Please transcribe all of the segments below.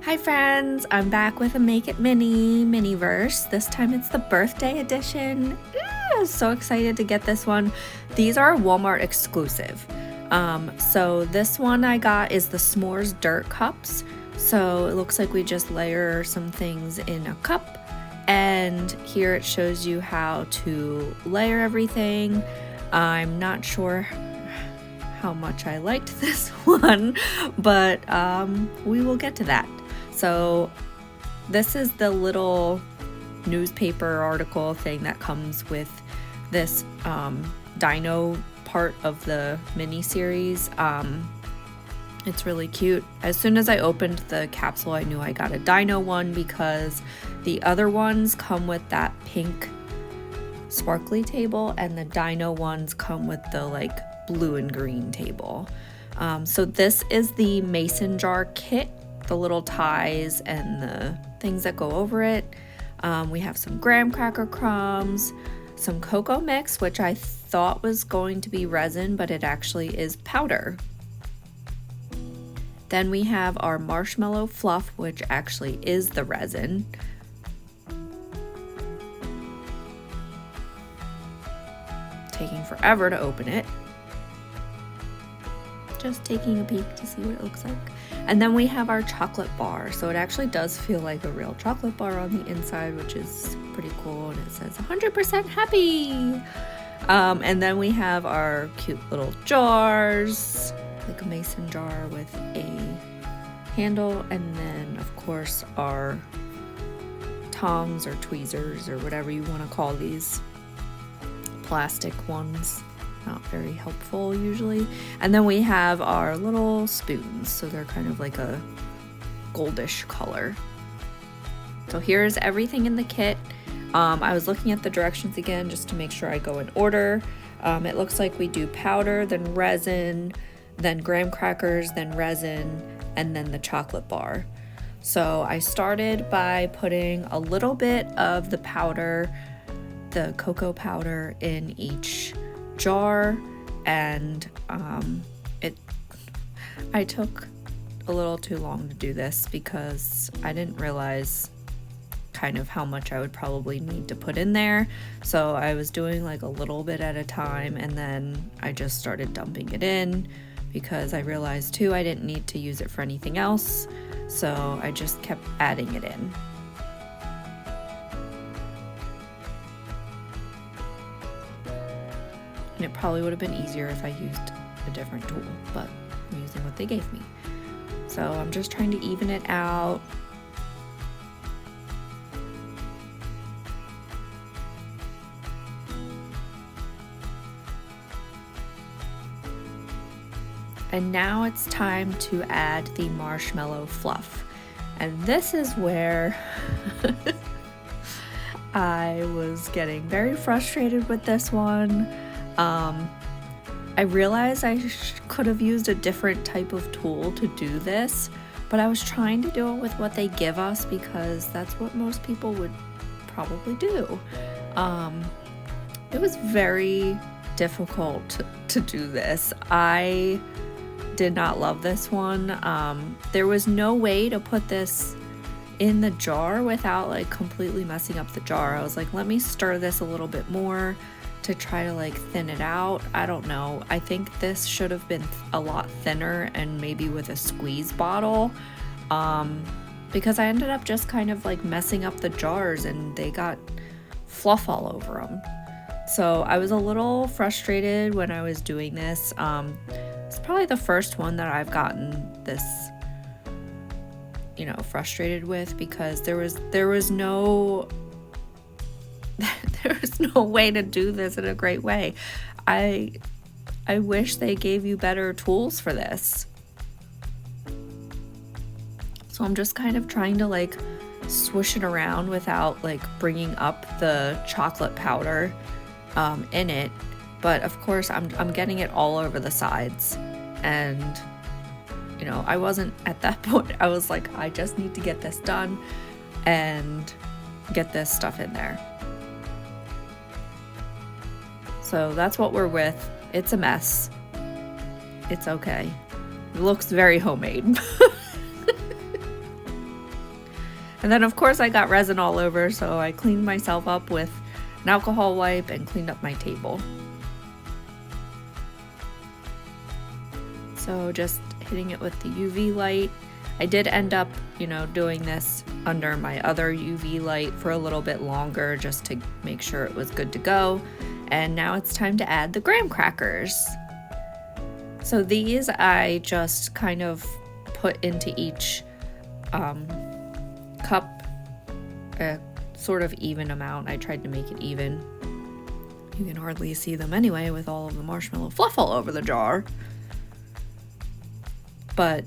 Hi friends, I'm back with a Make It Mini Miniverse. This time it's the birthday edition. So excited to get this one. These are Walmart exclusive. So this one I got is the S'mores Dirt Cups. So it looks like we just layer some things in a cup, and here it shows you how to layer everything. I'm not sure how much I liked this one, but we will get to that. So this is the little newspaper article thing that comes with this Dino part of the mini series. It's really cute. As soon as I opened the capsule, I knew I got a Dino one because the other ones come with that pink sparkly table, and the Dino ones come with the like blue and green table. So this is the mason jar kit, the little ties and the things that go over it. We have some graham cracker crumbs, some cocoa mix, which I thought was going to be resin, but it actually is powder. Then we have our marshmallow fluff, which actually is the resin. Taking forever to open it. Just taking a peek to see what it looks like. And then we have our chocolate bar. So it actually does feel like a real chocolate bar on the inside, which is pretty cool. And it says 100% happy. And then we have our cute little jars, like a mason jar with a handle. And then of course our tongs or tweezers or whatever you want to call these plastic ones. Not very helpful usually. And then we have our little spoons, so they're kind of like a goldish color. So here's everything in the kit. I was looking at the directions again just to make sure I go in order. It looks like we do powder, then resin, then graham crackers, then resin, and then the chocolate bar. So I started by putting a little bit of the powder, the cocoa powder, in each jar, and I took a little too long to do this because I didn't realize kind of how much I would probably need to put in there. So I was doing like a little bit at a time, and then I just started dumping it in because I realized too I didn't need to use it for anything else, so I just kept adding it in. And it probably would have been easier if I used a different tool, but I'm using what they gave me. So I'm just trying to even it out. And now it's time to add the marshmallow fluff. And this is where I was getting very frustrated with this one. I realized I could have used a different type of tool to do this, but I was trying to do it with what they give us because that's what most people would probably do. It was very difficult to do this. I did not love this one. There was no way to put this in the jar without like completely messing up the jar. I was like, let me stir this a little bit more to try to like thin it out. I don't know. I think this should have been a lot thinner and maybe with a squeeze bottle, because I ended up just kind of like messing up the jars and they got fluff all over them. So I was a little frustrated when I was doing this. It's probably the first one that I've gotten this, frustrated with, because there was no way to do this in a great way. I wish they gave you better tools for this. So I'm just kind of trying to like swoosh it around without like bringing up the chocolate powder in it. But of course I'm getting it all over the sides, and I wasn't at that point. I was like, I just need to get this done and get this stuff in there. So that's what we're with. It's a mess. It's okay. It looks very homemade. And then of course I got resin all over, so I cleaned myself up with an alcohol wipe and cleaned up my table. So just hitting it with the UV light. I did end up, doing this under my other UV light for a little bit longer just to make sure it was good to go. And now it's time to add the graham crackers. So these I just kind of put into each cup a sort of even amount. I tried to make it even. You can hardly see them anyway with all of the marshmallow fluff all over the jar. But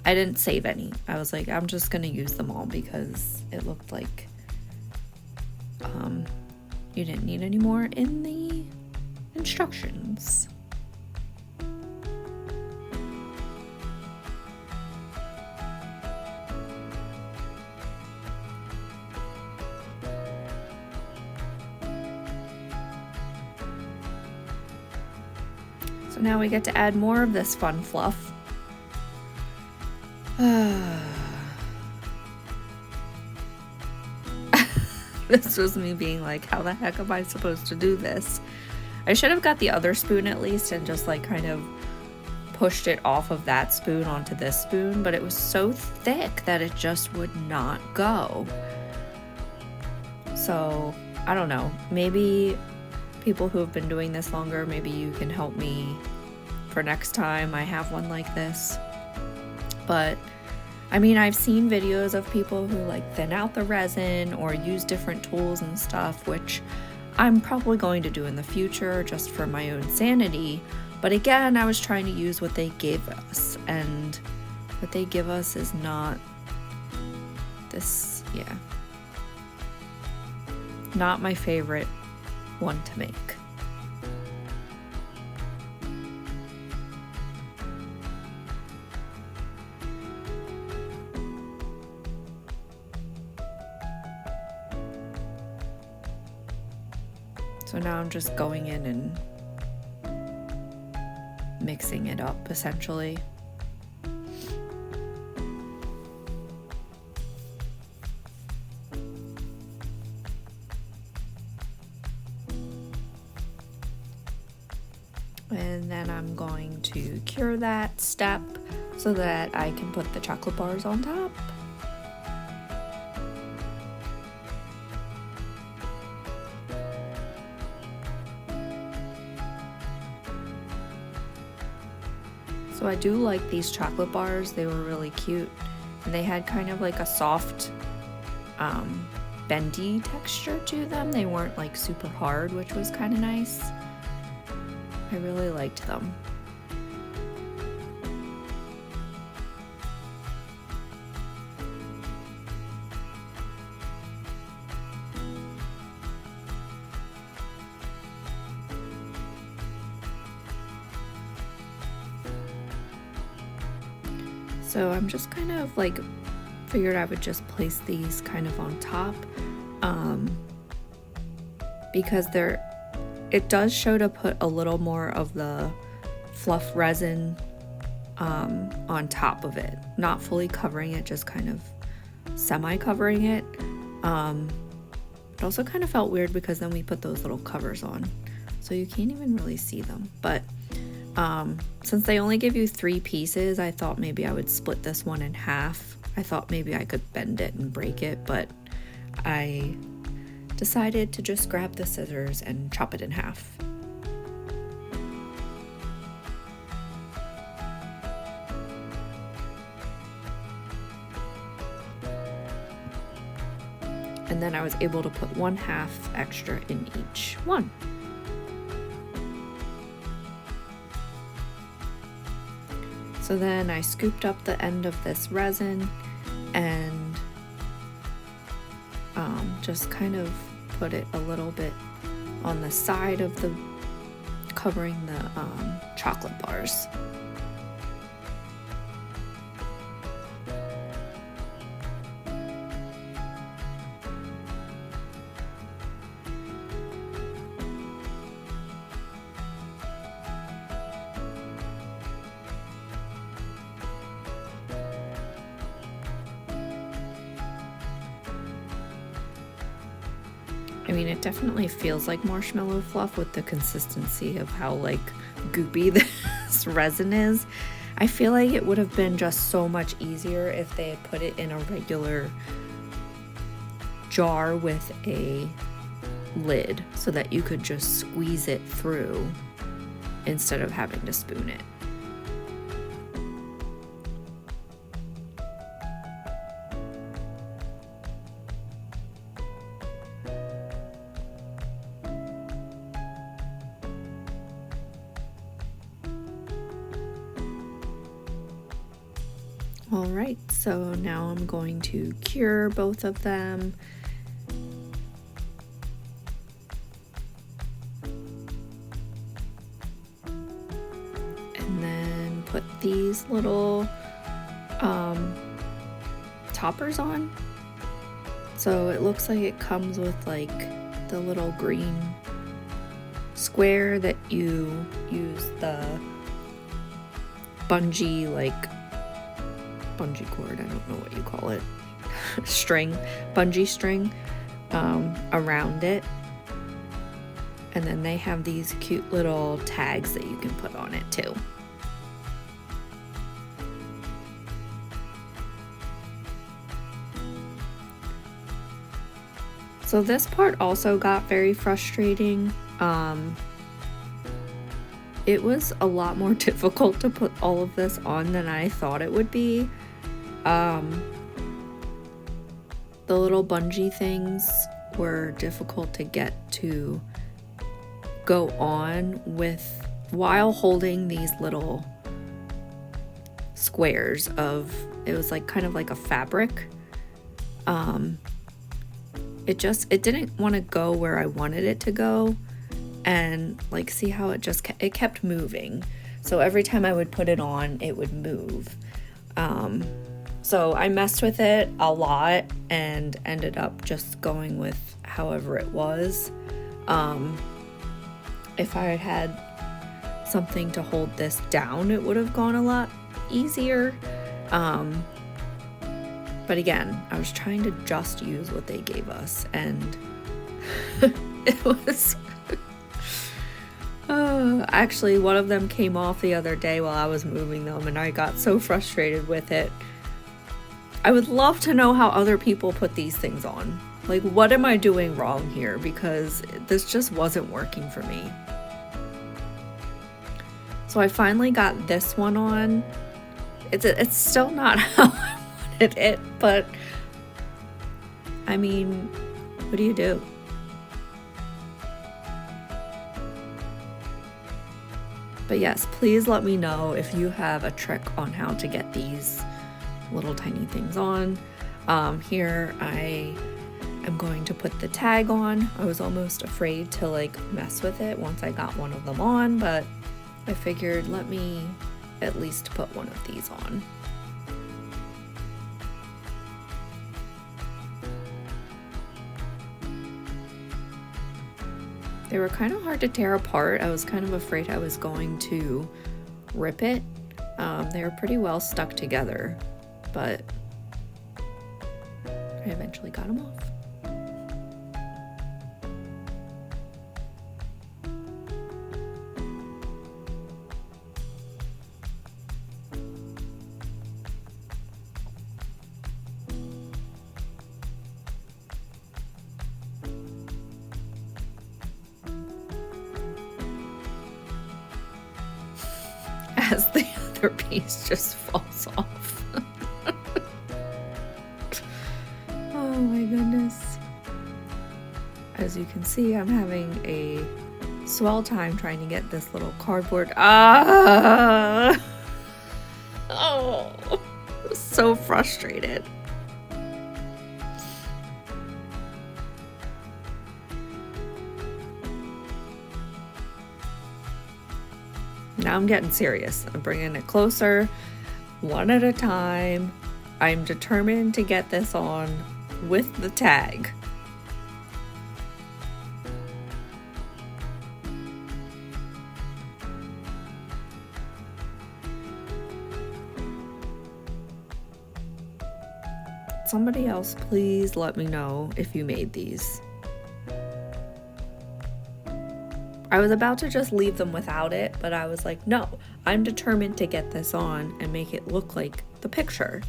I didn't save any. I was like, I'm just gonna use them all because it looked like you didn't need any more in the instructions. So now we get to add more of this fun fluff. This was me being like, how the heck am I supposed to do this? I should have got the other spoon at least and just like kind of pushed it off of that spoon onto this spoon, but it was so thick that it just would not go. So I don't know, maybe people who have been doing this longer, maybe you can help me for next time I have one like this. But I mean, I've seen videos of people who like thin out the resin or use different tools and stuff, which I'm probably going to do in the future just for my own sanity. But again, I was trying to use what they gave us, and what they give us is not this, not my favorite one to make. So now I'm just going in and mixing it up, essentially. And then I'm going to cure that step so that I can put the chocolate bars on top. So I do like these chocolate bars. They were really cute. And they had kind of like a soft, bendy texture to them. They weren't like super hard, which was kind of nice. I really liked them. So I'm just kind of like figured I would just place these kind of on top, because it does show to put a little more of the fluff resin on top of it, not fully covering it, just kind of semi-covering it. It also kind of felt weird because then we put those little covers on, so you can't even really see them. But since they only give you 3 pieces, I thought maybe I would split this one in half. I thought maybe I could bend it and break it, but I decided to just grab the scissors and chop it in half. And then I was able to put 1/2 extra in each one. So then I scooped up the end of this resin and just kind of put it a little bit on the side of the, covering the chocolate bars. I mean, it definitely feels like marshmallow fluff with the consistency of how like goopy this resin is. I feel like it would have been just so much easier if they had put it in a regular jar with a lid so that you could just squeeze it through instead of having to spoon it. All right, so now I'm going to cure both of them. And then put these little toppers on. So it looks like it comes with like the little green square that you use the bungee cord, I don't know what you call it, bungee string around it. And then they have these cute little tags that you can put on it too. So this part also got very frustrating. It was a lot more difficult to put all of this on than I thought it would be. The little bungee things were difficult to get to go on with while holding these little squares of, it was like kind of like a fabric. It didn't want to go where I wanted it to go, and like see how it kept moving. So every time I would put it on, it would move. So I messed with it a lot and ended up just going with however it was. If I had had something to hold this down, it would have gone a lot easier. But again, I was trying to just use what they gave us, and it was... actually, one of them came off the other day while I was moving them, and I got so frustrated with it. I would love to know how other people put these things on. Like, what am I doing wrong here? Because this just wasn't working for me. So I finally got this one on. It's still not how I wanted it, but I mean, what do you do? But yes, please let me know if you have a trick on how to get these little tiny things on. Here I am going to put the tag on. I was almost afraid to like mess with it once I got one of them on, but I figured let me at least put one of these on. They were kind of hard to tear apart. I was kind of afraid I was going to rip it. They were pretty well stuck together, but I eventually got them off. As the other piece just falls off. Oh my goodness. As you can see, I'm having a swell time trying to get this little cardboard. Oh, so frustrated. Now I'm getting serious. I'm bringing it closer, one at a time. I'm determined to get this on with the tag. Somebody else, please let me know if you made these. I was about to just leave them without it, but I was like, no, I'm determined to get this on and make it look like the picture.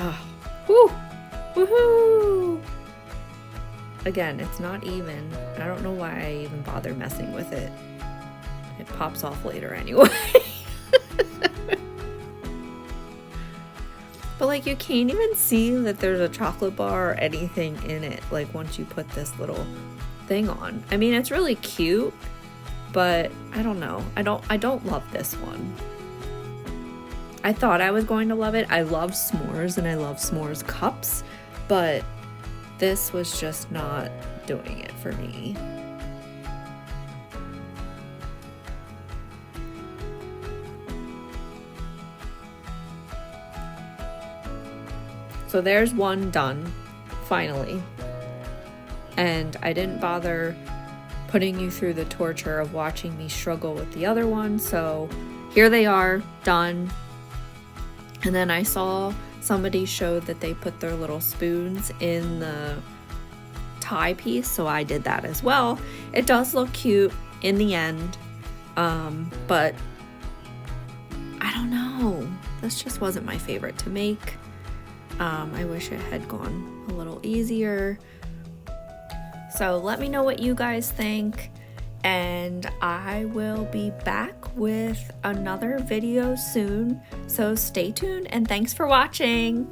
Oh, woo, woohoo! Again, it's not even. I don't know why I even bother messing with it. It pops off later anyway. But like, you can't even see that there's a chocolate bar or anything in it, like once you put this little thing on. I mean, it's really cute, but I don't know. I don't love this one. I thought I was going to love it. I love s'mores and I love s'mores cups, but this was just not doing it for me. So there's one done, finally. And I didn't bother putting you through the torture of watching me struggle with the other one, so here they are, done. And then I saw somebody showed that they put their little spoons in the tie piece, so I did that as well. It does look cute in the end, but I don't know. This just wasn't my favorite to make. I wish it had gone a little easier. So let me know what you guys think, and I will be back with another video soon. So stay tuned and thanks for watching.